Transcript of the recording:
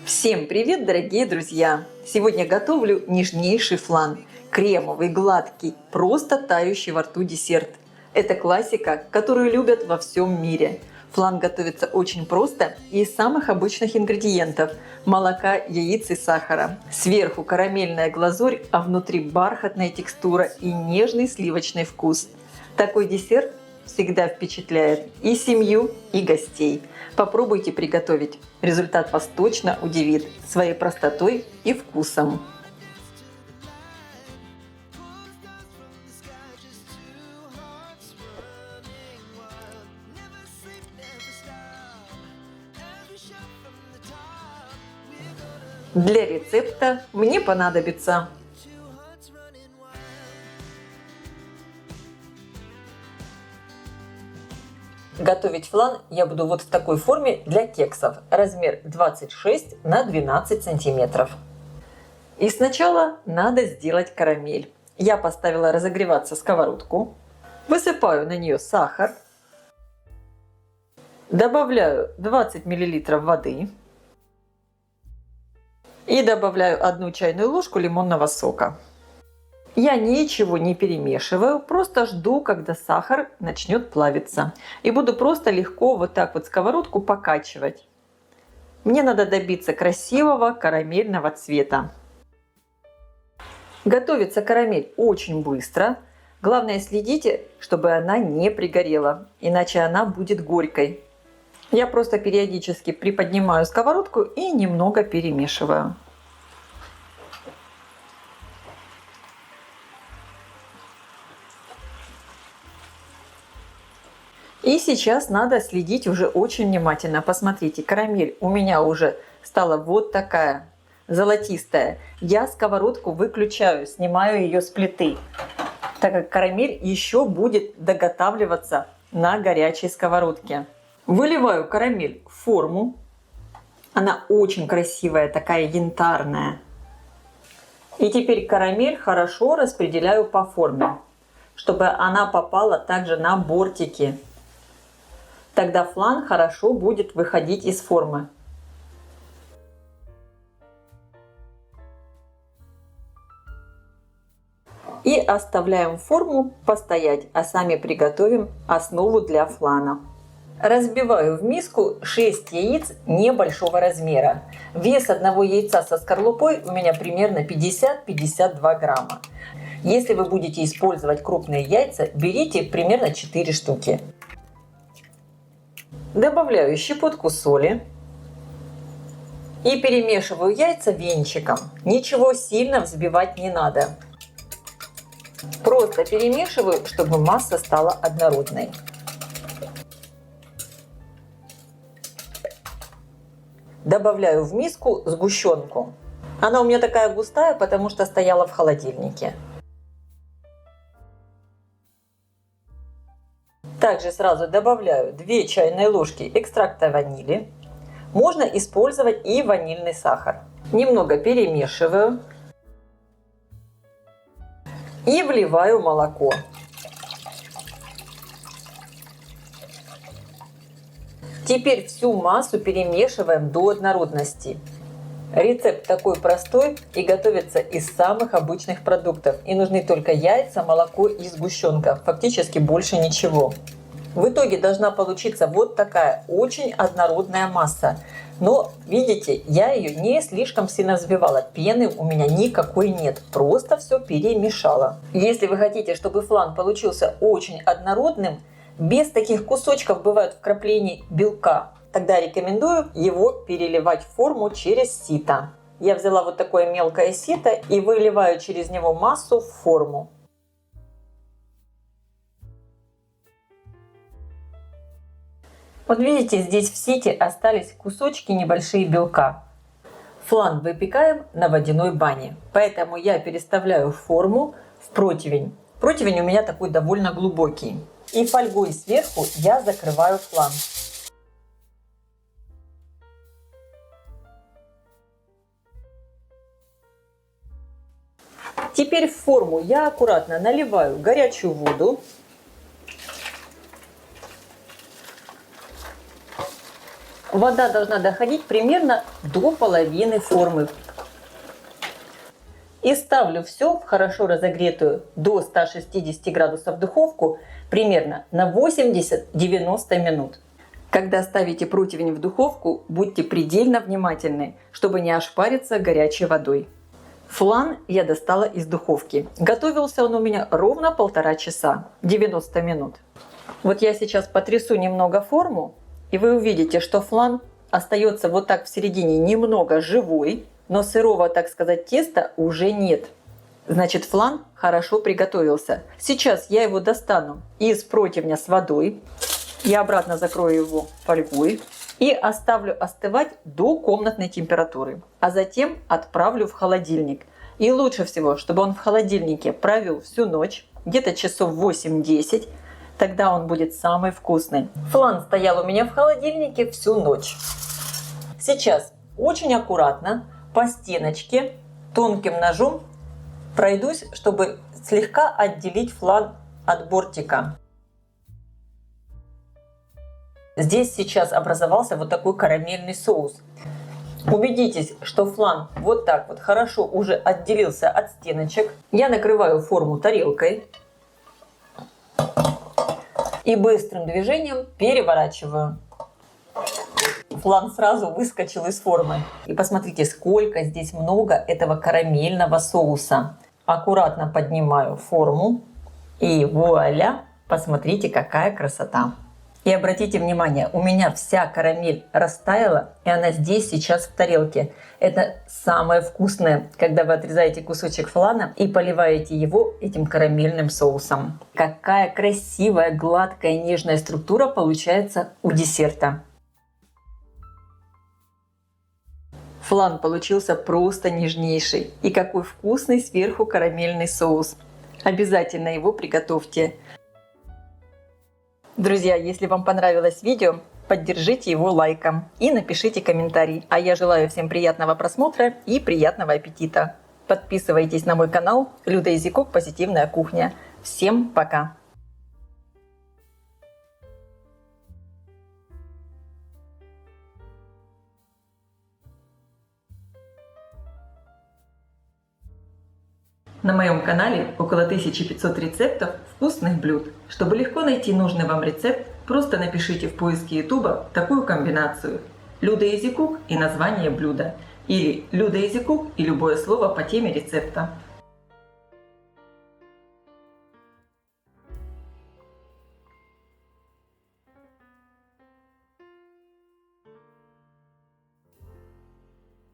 Всем привет, дорогие друзья! Сегодня готовлю нежнейший флан. Кремовый, гладкий, просто тающий во рту десерт. Это классика, которую любят во всем мире. Флан готовится очень просто и из самых обычных ингредиентов – молока, яиц и сахара. Сверху карамельная глазурь, а внутри бархатная текстура и нежный сливочный вкус. Такой десерт всегда впечатляет и семью, и гостей. Попробуйте приготовить. Результат вас точно удивит своей простотой и вкусом. Для рецепта мне понадобится готовить флан я буду вот в такой форме для кексов. Размер 26 на 12 сантиметров. И сначала надо сделать карамель. Я поставила разогреваться сковородку. Высыпаю на нее сахар. Добавляю 20 мл воды. И добавляю 1 чайную ложку лимонного сока. Я ничего не перемешиваю, просто жду, когда сахар начнет плавиться. И буду просто легко вот так вот сковородку покачивать. Мне надо добиться красивого карамельного цвета. Готовится карамель очень быстро. Главное, следите, чтобы она не пригорела, иначе она будет горькой. Я просто периодически приподнимаю сковородку и немного перемешиваю. И сейчас надо следить уже очень внимательно. Посмотрите, карамель у меня уже стала вот такая золотистая. Я сковородку выключаю, снимаю ее с плиты, так как карамель еще будет доготавливаться на горячей сковородке. Выливаю карамель в форму. Она очень красивая, такая янтарная. И теперь карамель хорошо распределяю по форме, чтобы она попала также на бортики. Тогда флан хорошо будет выходить из формы. И оставляем форму постоять, а сами приготовим основу для флана. Разбиваю в миску 6 яиц небольшого размера. Вес одного яйца со скорлупой у меня примерно 50-52 грамма. Если вы будете использовать крупные яйца, берите примерно 4 штуки. Добавляю щепотку соли и перемешиваю яйца венчиком. Ничего сильно взбивать не надо. Просто перемешиваю, чтобы масса стала однородной. Добавляю в миску сгущенку. Она у меня такая густая, потому что стояла в холодильнике. Также сразу добавляю 2 чайные ложки экстракта ванили. Можно использовать и ванильный сахар. Немного перемешиваю. И вливаю молоко. Теперь всю массу перемешиваем до однородности. Рецепт такой простой и готовится из самых обычных продуктов. И нужны только яйца, молоко и сгущенка. Фактически больше ничего. В итоге должна получиться вот такая очень однородная масса. Но, видите, я ее не слишком сильно взбивала. Пены у меня никакой нет. Просто все перемешала. Если вы хотите, чтобы флан получился очень однородным, без таких кусочков бывают вкрапления белка, тогда рекомендую его переливать в форму через сито. Я взяла вот такое мелкое сито и выливаю через него массу в форму. Вот видите, здесь в сите остались кусочки небольшие белка. Флан выпекаем на водяной бане, поэтому я переставляю форму в противень. Противень у меня такой довольно глубокий. И фольгой сверху я закрываю флан. Теперь в форму я аккуратно наливаю горячую воду. Вода должна доходить примерно до половины формы. И ставлю все в хорошо разогретую до 160 градусов духовку примерно на 80-90 минут. Когда ставите противень в духовку, будьте предельно внимательны, чтобы не ошпариться горячей водой. Флан я достала из духовки. Готовился он у меня ровно 1,5 часа, 90 минут. Вот я сейчас потрясу немного форму, и вы увидите, что флан остается вот так в середине немного живой, но сырого, так сказать, теста уже нет. Значит, флан хорошо приготовился. Сейчас я его достану из противня с водой. Я обратно закрою его фольгой и оставлю остывать до комнатной температуры. А затем отправлю в холодильник. И лучше всего, чтобы он в холодильнике провел всю ночь, где-то часов 8-10. Тогда он будет самый вкусный. Флан стоял у меня в холодильнике всю ночь. Сейчас очень аккуратно по стеночке тонким ножом пройдусь, чтобы слегка отделить флан от бортика. Здесь сейчас образовался вот такой карамельный соус. Убедитесь, что флан вот так вот хорошо уже отделился от стеночек. Я накрываю форму тарелкой и быстрым движением переворачиваю. Флан сразу выскочил из формы. И посмотрите, сколько здесь много этого карамельного соуса. Аккуратно поднимаю форму и вуаля, посмотрите, какая красота. И обратите внимание, у меня вся карамель растаяла, и она здесь сейчас в тарелке. Это самое вкусное, когда вы отрезаете кусочек флана и поливаете его этим карамельным соусом. Какая красивая, гладкая, нежная структура получается у десерта. Флан получился просто нежнейший. И какой вкусный сверху карамельный соус. Обязательно его приготовьте. Друзья, если вам понравилось видео, поддержите его лайком и напишите комментарий. А я желаю всем приятного просмотра и приятного аппетита. Подписывайтесь на мой канал Люда Изикок «Позитивная кухня». Всем пока! На моем канале около 1500 рецептов вкусных блюд. Чтобы легко найти нужный вам рецепт, просто напишите в поиске YouTube такую комбинацию: Люда Изикок и название блюда, или Люда Изикок и любое слово по теме рецепта.